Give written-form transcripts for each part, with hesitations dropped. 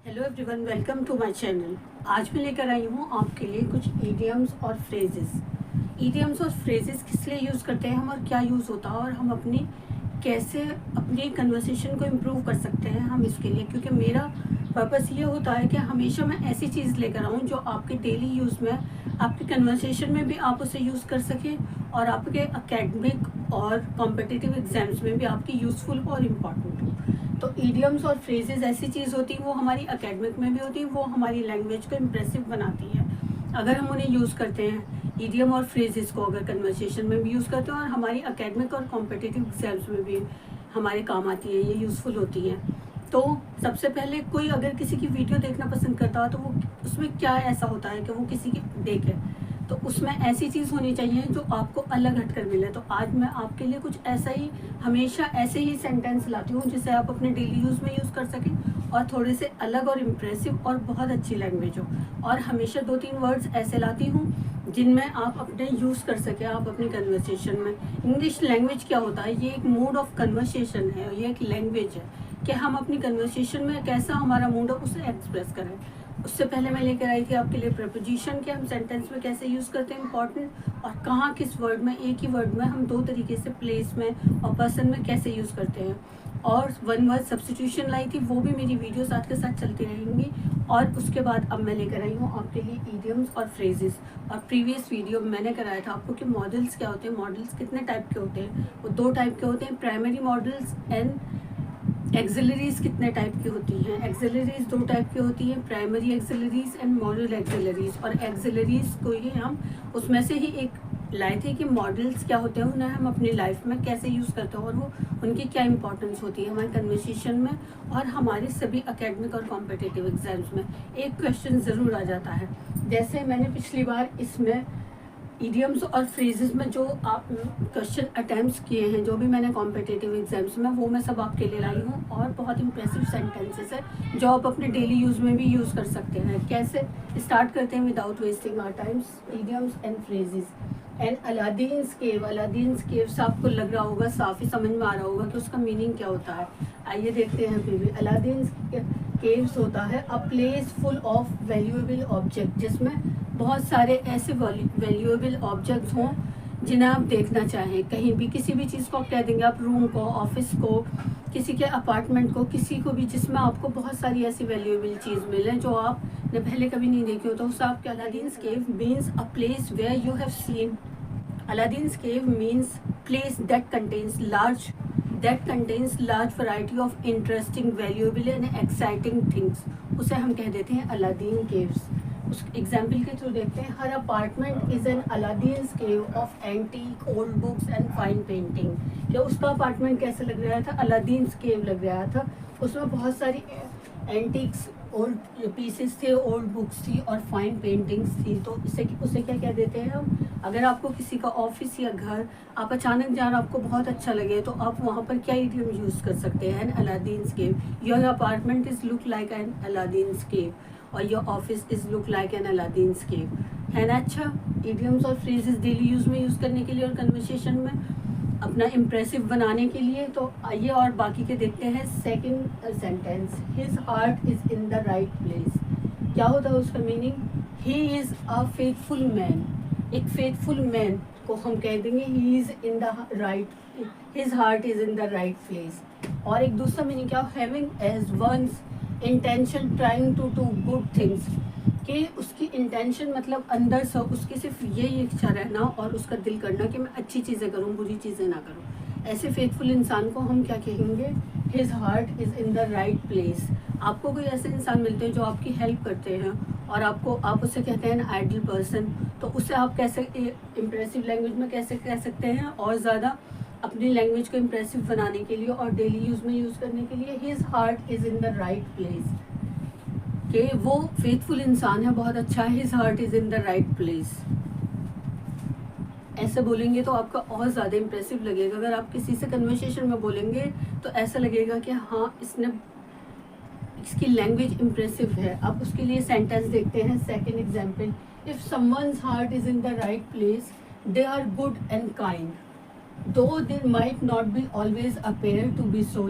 Hello everyone, welcome to my channel. आज मैं लेकर आई हूँ आपके लिए कुछ ईडियम्स और फ्रेजेस। ईडियम्स और फ्रेजेस किस लिए यूज़ करते हैं हम और क्या यूज़ होता है और हम कैसे अपनी कन्वर्सेशन को इम्प्रूव कर सकते हैं हम इसके लिए, क्योंकि मेरा पर्पस ये होता है कि हमेशा मैं ऐसी चीज़ लेकर आऊँ जो आपके डेली यूज़ में, आपके कन्वर्सेशन में भी आप उसे यूज़ कर सकें और आपके एकेडमिक और कॉम्पिटिटिव एग्जाम्स में भी आपकी यूज़फुल और इम्पॉर्टेंट हो। तो ईडियम्स और फ्रेजेस ऐसी चीज़ होती है, वो हमारी एकेडमिक में भी होती है, वो हमारी लैंग्वेज को इम्प्रेसिव बनाती है अगर हम उन्हें यूज़ करते हैं। ईडियम और फ्रेजेस को अगर कन्वर्सेशन में भी यूज़ करते हैं और हमारी एकेडमिक और कॉम्पिटिटिव एग्जाम्स में भी हमारे काम आती है, ये यूज़फुल होती हैं। तो सबसे पहले कोई अगर किसी की वीडियो देखना पसंद करता है तो वो उसमें क्या ऐसा होता है कि वो किसी की देखे, तो उसमें ऐसी चीज़ होनी चाहिए जो आपको अलग हटकर मिले। तो आज मैं आपके लिए कुछ ऐसा ही, हमेशा ऐसे ही सेंटेंस लाती हूँ जिसे आप अपने डेली यूज़ में यूज़ कर सकें और थोड़े से अलग और इम्प्रेसिव और बहुत अच्छी लैंग्वेज हो। और हमेशा 2-3 वर्ड्स ऐसे लाती हूँ जिनमें आप अपने यूज़ कर सकें आप अपनी कन्वर्सेशन में। इंग्लिश लैंग्वेज क्या होता है, ये एक मोड ऑफ कन्वर्सेशन है, ये एक लैंग्वेज है कि हम अपनी कन्वर्सेशन में कैसा हमारा मूड हो उसे एक्सप्रेस करें। उससे पहले मैं लेकर आई थी आपके लिए प्रपोजिशन के हम सेंटेंस में कैसे यूज़ करते हैं इंपॉर्टेंट, और कहाँ किस वर्ड में, एक ही वर्ड में हम 2 तरीके से प्लेस में और पर्सन में कैसे यूज़ करते हैं। और 1 वर्ड सब्स्टिट्यूशन लाई थी, वो भी मेरी वीडियो साथ के साथ चलती रहेंगी। और उसके बाद अब मैं लेकर आई हूँ आपके लिए ईडियम्स और फ्रेजेस। और प्रीवियस वीडियो में मैंने कराया था आपको कि मॉडल्स क्या होते हैं, मॉडल्स कितने टाइप के होते हैं। वो 2 टाइप के होते हैं, प्राइमरी मॉडल्स एंड एक्सिलरीज कितने टाइप की होती हैं। एक्सिलरीज 2 टाइप की होती हैं, primary auxiliaries and model auxiliaries. और एक्सिलरीज को ही हम उसमें से ही एक लाए थे कि मॉडल्स क्या होते हैं, उन्हें हम अपनी लाइफ में कैसे यूज़ करते हैं और वो उनकी क्या इंपॉर्टेंस होती है हमारे कन्वर्सेशन में और हमारे सभी एकेडमिक और कॉम्पिटिटिव एग्जाम्स में। एक क्वेश्चन ज़रूर आ जाता है, जैसे मैंने पिछली बार इसमें ईडियम्स और फ्रेजेस में जो आप क्वेश्चन अटैम्प्ट किए हैं, जो भी मैंने कॉम्पिटिटिव एग्जाम्स में, वो मैं सब आपके लिए लाई हूँ। और बहुत इंप्रेसिव सेंटेंसेस है जो आप अपने डेली यूज़ में भी यूज़ कर सकते हैं। कैसे स्टार्ट करते हैं without wasting our times, idioms and phrases. And Aladdin's cave, Aladdin's caves आपको लग रहा होगा, साफ ही समझ में आ रहा होगा कि उसका मीनिंग क्या होता है। आइए देखते हैं फिर भी। अलादीन्स केव्स होता है a place full of valuable object, जिसमें बहुत सारे ऐसे वैल्यूएबल ऑब्जेक्ट्स हों जिन्हें आप देखना चाहें। कहीं भी किसी भी चीज़ को आप कह देंगे, आप रूम को, ऑफिस को, किसी के अपार्टमेंट को, किसी को भी जिसमें आपको बहुत सारी ऐसी वैल्यूएबल चीज़ मिले जो आपने पहले कभी नहीं देखी हो, तो उसे आप Aladdin's cave means a place where you have seen. Aladdin's cave means place that contains large variety of interesting, valuable and exciting things. उसे हम कह देते हैं अलादीन केव्स। उस एग्जाम्पल के थ्रू देखते हैं। हर apartment is an Aladdin's cave of antique old books and fine painting. क्या उसका अपार्टमेंट कैसे लग रहा था? अलादीन्स केव लग रहा था। उसमें बहुत सारी एंटीक्स ओल्ड पीसेस थे, ओल्ड बुक्स थी और फाइन पेंटिंग्स थी। तो उसे क्या कह देते हैं हम? अगर आपको किसी का ऑफिस या घर आप अचानक जाना, आपको बहुत अच्छा लगे, तो आप वहाँ पर क्या इडियम यूज़ कर सकते हैं? An Aladdin's cave. Your apartment is look like an Aladdin's cave और your office is look like an Aladdin's cave. है ना? अच्छा, इडियम्स और फ्रेजेस डेली यूज़ में यूज़ करने के लिए और कन्वर्सेशन में अपना इम्प्रेसिव बनाने के लिए। तो आइए और बाकी के देखते हैं। Second sentence, his heart is in the right place. क्या होता है उसका meaning? He is a faithful man. एक फेथफुल मैन को हम कह देंगे he is in the right, his heart is in the right place. और एक दूसरा मीनिंग क्या? Having as one's intention trying to do good things. कि उसकी इंटेंशन मतलब अंदर से उसकी सिर्फ यही इच्छा रहना और उसका दिल करना कि मैं अच्छी चीज़ें करूं, बुरी चीज़ें ना करूं। ऐसे फेथफुल इंसान को हम क्या कहेंगे? His heart is in the right place. आपको कोई ऐसे इंसान मिलते हैं जो आपकी हेल्प करते हैं और आप उससे कहते हैं एन आइडल पर्सन, तो उससे आप कैसे इम्प्रेसिव लैंग्वेज में कैसे कह सकते हैं और ज़्यादा अपनी लैंग्वेज को इम्प्रेसिव बनाने के लिए और डेली यूज़ में यूज़ करने के लिए? His heart is in the right place, कि वो फेथफुल इंसान है, बहुत अच्छा है। His heart is in the right place. ऐसे बोलेंगे तो आपका और ज़्यादा इम्प्रेसिव लगेगा। अगर आप किसी से कन्वर्सेशन में बोलेंगे तो ऐसा लगेगा कि हाँ, इसकी लैंग्वेज इम्प्रेसिव है। अब उसके लिए सेंटेंस देखते हैं। Second example, if someone's heart is in the right place they are good and kind though they might not be always appear to be so.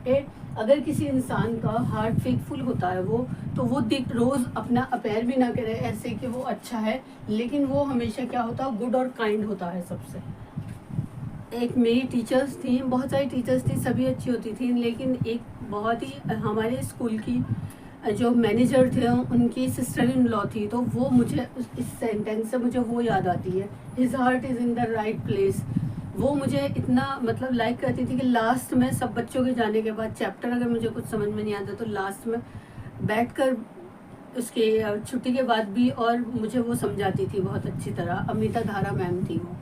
कि अगर किसी इंसान का हार्ट फेथफुल होता है वो, तो वो रोज़ अपना अपेयर भी ना करे ऐसे कि वो अच्छा है, लेकिन वो हमेशा क्या होता है, गुड और काइंड होता है सबसे। एक मेरी टीचर्स थी, बहुत सारी टीचर्स थी, सभी अच्छी होती थी, लेकिन एक बहुत ही हमारे स्कूल की जो मैनेजर थे उनकी सिस्टर इन लॉ थी, तो वो मुझे इस सेंटेंस से मुझे वो याद आती है, his heart is in the right place. वो मुझे इतना मतलब लाइक करती थी कि लास्ट में सब बच्चों के जाने के बाद चैप्टर अगर मुझे कुछ समझ में नहीं आता तो लास्ट में बैठकर उसके छुट्टी के बाद भी, और मुझे वो समझाती थी बहुत अच्छी तरह। अमिता धारा मैम थी वो,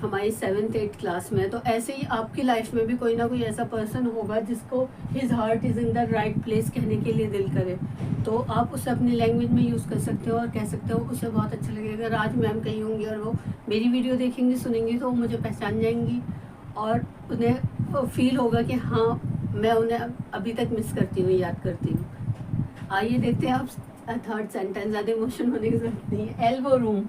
हमारी 7th-8th क्लास में। तो ऐसे ही आपकी लाइफ में भी कोई ना कोई ऐसा पर्सन होगा जिसको his heart is in the right place कहने के लिए दिल करे, तो आप उसे अपनी लैंग्वेज में यूज़ कर सकते हो और कह सकते हो, उसे बहुत अच्छा लगेगा। अगर आज मैम कही होंगी और वो मेरी वीडियो देखेंगी सुनेंगी तो वो मुझे पहचान जाएंगी और उन्हें फील होगा कि हाँ, मैं उन्हें अभी तक मिस करती हूँ, याद करती हूँ। आइए देखते हैं आप थर्ड सेंटेंस। ज़्यादा इमोशन होने की जरूरत नहीं है। Elbow room,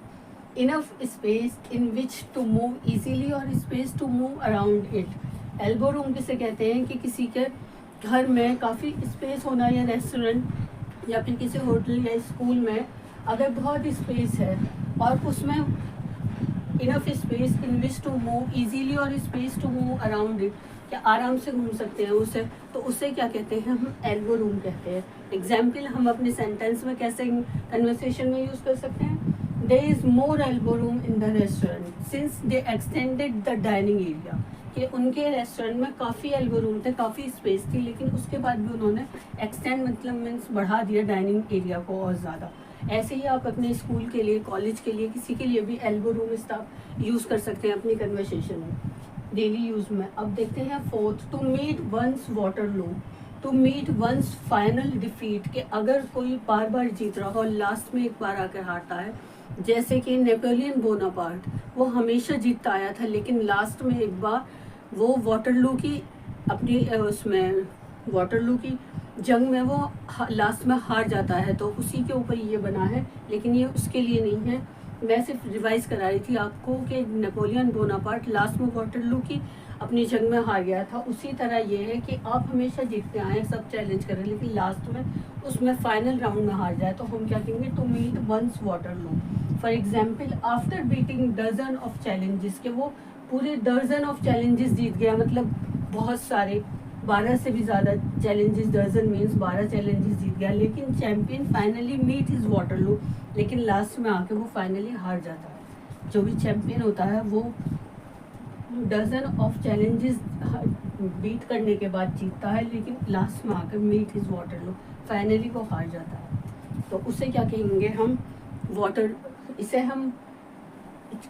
enough space in which to move easily और space to move around it। Elbow room किसे कहते हैं कि किसी के घर में काफ़ी स्पेस होना, या रेस्टोरेंट या फिर किसी होटल या स्कूल में अगर बहुत स्पेस है और उसमें enough space in which to move easily और space to move around it, क्या आराम से घूम सकते हैं उसे, तो उसे क्या कहते हैं, हम एल्बो रूम कहते हैं। एग्जाम्पल हम अपने सेंटेंस में कैसे कन्वर्सेशन में यूज़ कर सकते हैं। There is more elbow room in the restaurant since they extended the dining area। कि उनके रेस्टोरेंट में काफ़ी एल्बो रूम थे, काफ़ी स्पेस थी, लेकिन उसके बाद भी उन्होंने एक्सटेंड मतलब मीन्स बढ़ा दिया डाइनिंग एरिया को और ज़्यादा। ऐसे ही आप अपने स्कूल के लिए, कॉलेज के लिए, किसी के लिए भी एल्बो रूम स्टाफ यूज़ कर सकते हैं अपनी कन्वर्सेशन में, डेली यूज़ में। अब देखते हैं fourth, to meet one's Waterloo, to meet one's final defeat, कि अगर कोई बार बार जीत रहा हो, लास्ट में एक बार आकर हारता है, जैसे कि नेपोलियन बोनापार्ट, वो हमेशा जीतता आया था, लेकिन लास्ट में एक बार वो वाटरलू की अपनी उसमें वाटरलू की जंग में वो लास्ट में हार जाता है, तो उसी के ऊपर ये बना है, लेकिन ये उसके लिए नहीं है। मैं सिर्फ रिवाइज करा रही थी आपको कि नेपोलियन बोनापार्ट लास्ट में वाटरलू की अपनी जंग में हार गया था। उसी तरह ये है कि आप हमेशा जीतते आए, सब चैलेंज करें, लेकिन लास्ट में उसमें फाइनल राउंड में हार जाए, तो हम क्या कहेंगे, to meet one's Waterloo. For example, after beating dozen of challenges, के वो पूरे दर्जन ऑफ चैलेंजेस जीत गया, मतलब बहुत सारे, 12 से भी ज़्यादा चैलेंजेस, दर्जन मीन्स 12 चैलेंजेस जीत गया, लेकिन champion finally meet his Waterloo, लेकिन लास्ट में आके वो फाइनली हार जाता है। जो भी चैम्पियन होता है वो डजन ऑफ चैलेंजेस बीट करने के बाद जीतता है, लेकिन लास्ट में आकर मीट हिज वाटरलू, फाइनली वो हार जाता है, तो उसे क्या कहेंगे हम, वाटर। इसे हम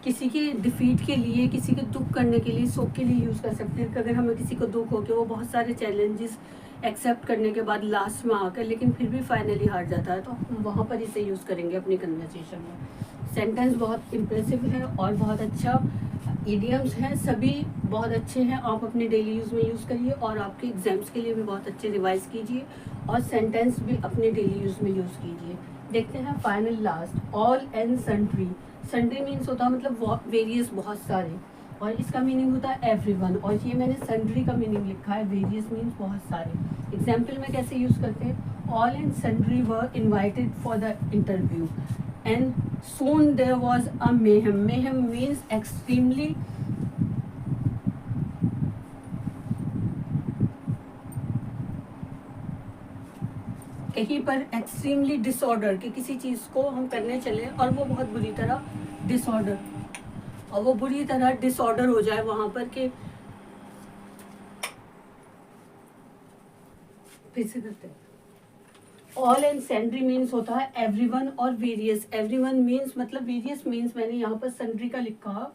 किसी के डिफीट के लिए, किसी के दुख करने के लिए, शोक के लिए यूज़ कर सकते हैं। अगर हमें किसी को दुख हो कि वो बहुत सारे चैलेंजेस एक्सेप्ट करने के बाद लास्ट में आकर लेकिन फिर भी फाइनली हार जाता है, तो हम वहाँ पर इसे यूज़ करेंगे अपनी कन्वर्सेशन में। सेंटेंस बहुत इम्प्रेसिव है और बहुत अच्छा, इडियम्स हैं सभी बहुत अच्छे हैं, आप अपने डेली यूज़ में यूज़ करिए और आपके एग्जाम्स के लिए भी बहुत अच्छे रिवाइज कीजिए और सेंटेंस भी अपने डेली यूज़ में यूज़ कीजिए। देखते हैं final last, all and sundry. Sundry means होता है मतलब वेरियस, बहुत सारे, और इसका मीनिंग होता है एवरीवन, और ये मैंने सन्ड्री का मीनिंग लिखा है, वेरियस मीन्स बहुत सारे। एग्जाम्पल में कैसे यूज़ करते हैं, all and sundry were invited for the interview and soon there was a mayhem. Mayhem means extremely कहीं पर एक्सट्रीमली डिसऑर्डर, कि किसी चीज़ को हम करने चले और वो बहुत बुरी तरह डिसऑर्डर, और वो बुरी तरह डिसऑर्डर हो जाए वहाँ पर, कि फिर से करते हैं। ऑल एंड सैंड्री मीन्स होता है एवरीवन और वेरियस। एवरीवन मीन्स मतलब वेरियस मीन्स मैंने यहाँ पर सैंड्री का लिखा।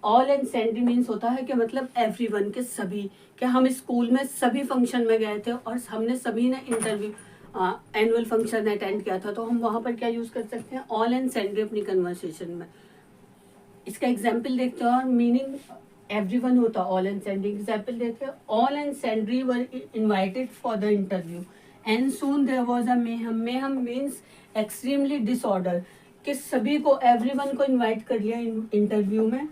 ऑल एंड सैंड्री मीन्स होता है कि मतलब एवरीवन के सभी, कि हम स्कूल में सभी फंक्शन में गए थे और हमने सभी ने इंटरव्यू एनुअल फंक्शन अटेंड किया था, तो हम वहाँ पर क्या यूज़ कर सकते हैं, ऑल एंड सैंड्री अपनी कन्वर्सेशन में। इसका एग्जाम्पल देखते हैं और मीनिंग एवरीवन होता है ऑल एंड सैंड्री। एग्जाम्पल देखते हैं, all and sundry were invited for the interview and soon there was a mayhem. Mayhem means extremely disorder, कि सभी को, एवरीवन को इनवाइट कर लिया इंटरव्यू में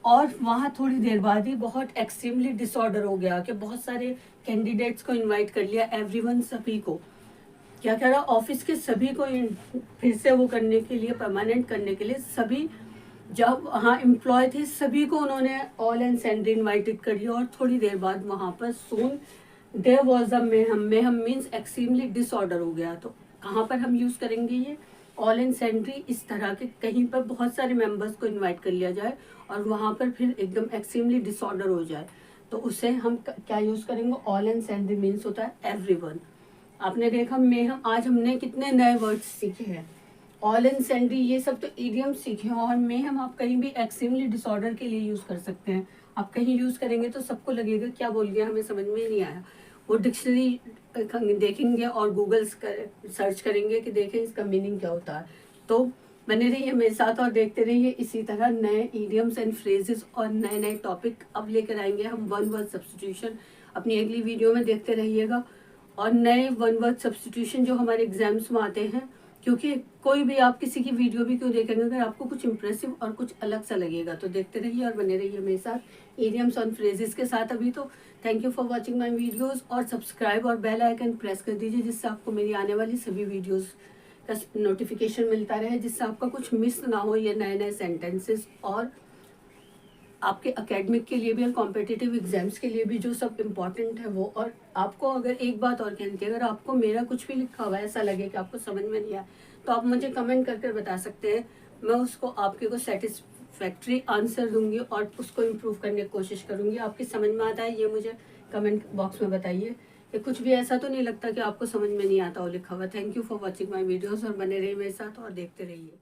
और वहाँ थोड़ी देर बाद ही बहुत एक्सट्रीमली डिसऑर्डर हो गया कि बहुत सारे कैंडिडेट्स को इनवाइट कर लिया, एवरीवन, सभी को, क्या कह रहा, ऑफिस के सभी को फिर से वो करने के लिए, परमानेंट करने के लिए, सभी जब वहाँ एम्प्लॉय थे सभी को उन्होंने ऑल एंड सेंडरी इन्वाइटेड कर लिया। और थोड़ी देर बाद वहाँ पर soon there was a mayhem, mayhem means extremely disorder हो गया। तो कहाँ पर हम यूज़ करेंगे ये ऑल एंड सेंडरी? इस तरह के कहीं पर बहुत सारे मेंबर्स को इनवाइट कर लिया जाए और वहाँ पर फिर एकदम एक्सट्रीमली डिसऑर्डर हो जाए, तो उसे हम क्या यूज़ करेंगे? ऑल एंड सेंडरी मीन्स होता है एवरीवन। आपने देखा मेहम, आज हमने कितने नए वर्ड्स सीखे हैं, ऑल एंड सेंडरी, ये सब तो इडियम सीखे हैं। और मेहम आप कहीं भी एक्सट्रीमली डिसऑर्डर के लिए यूज़ कर सकते हैं। आप कहीं यूज़ करेंगे तो सबको लगेगा क्या बोल गया, हमें समझ में नहीं आया। वो डिक्शनरी देखेंगे और गूगल सर्च करेंगे कि देखें इसका मीनिंग क्या होता है। तो बने रहिए मेरे साथ और देखते रहिए इसी तरह नए इडियम्स एंड फ्रेजेस और नए नए टॉपिक अब लेकर आएंगे हम। वन वर्ड सब्स्टिट्यूशन अपनी अगली वीडियो में देखते रहिएगा। और नए वन वर्ड सब्स्टिट्यूशन जो हमारे एग्जाम्स में आते हैं, क्योंकि कोई भी आप किसी की वीडियो भी क्यों देखेंगे अगर आपको कुछ इंप्रेसिव और कुछ अलग सा लगेगा, तो देखते रहिए और बने रहिए मेरे साथ इडियम्स और फ्रेजेस के साथ। अभी तो thank you for watching my videos, और सब्सक्राइब और बेल आइकन प्रेस कर दीजिए जिससे आपको मेरी आने वाली सभी वीडियोज़ का नोटिफिकेशन मिलता रहे, जिससे आपका कुछ मिस ना हो ये नए नए सेंटेंसेस, और आपके एकेडमिक के लिए भी और कॉम्पिटिटिव एग्जाम्स के लिए भी जो सब इम्पॉर्टेंट है वो। और आपको अगर एक बात और कहती है, अगर आपको मेरा कुछ भी लिखा हुआ है ऐसा लगे कि आपको समझ में नहीं आया, तो आप मुझे कमेंट करके बता सकते हैं। मैं उसको आपके को सेटिस्फैक्ट्री आंसर दूंगी और उसको इम्प्रूव करने की कोशिश करूंगी। आपकी समझ में आता है ये मुझे कमेंट बॉक्स में बताइए, कि कुछ भी ऐसा तो नहीं लगता कि आपको समझ में नहीं आता हो लिखा हुआ। Thank you for watching my videos, और बने रहिए मेरे साथ और देखते रहिए।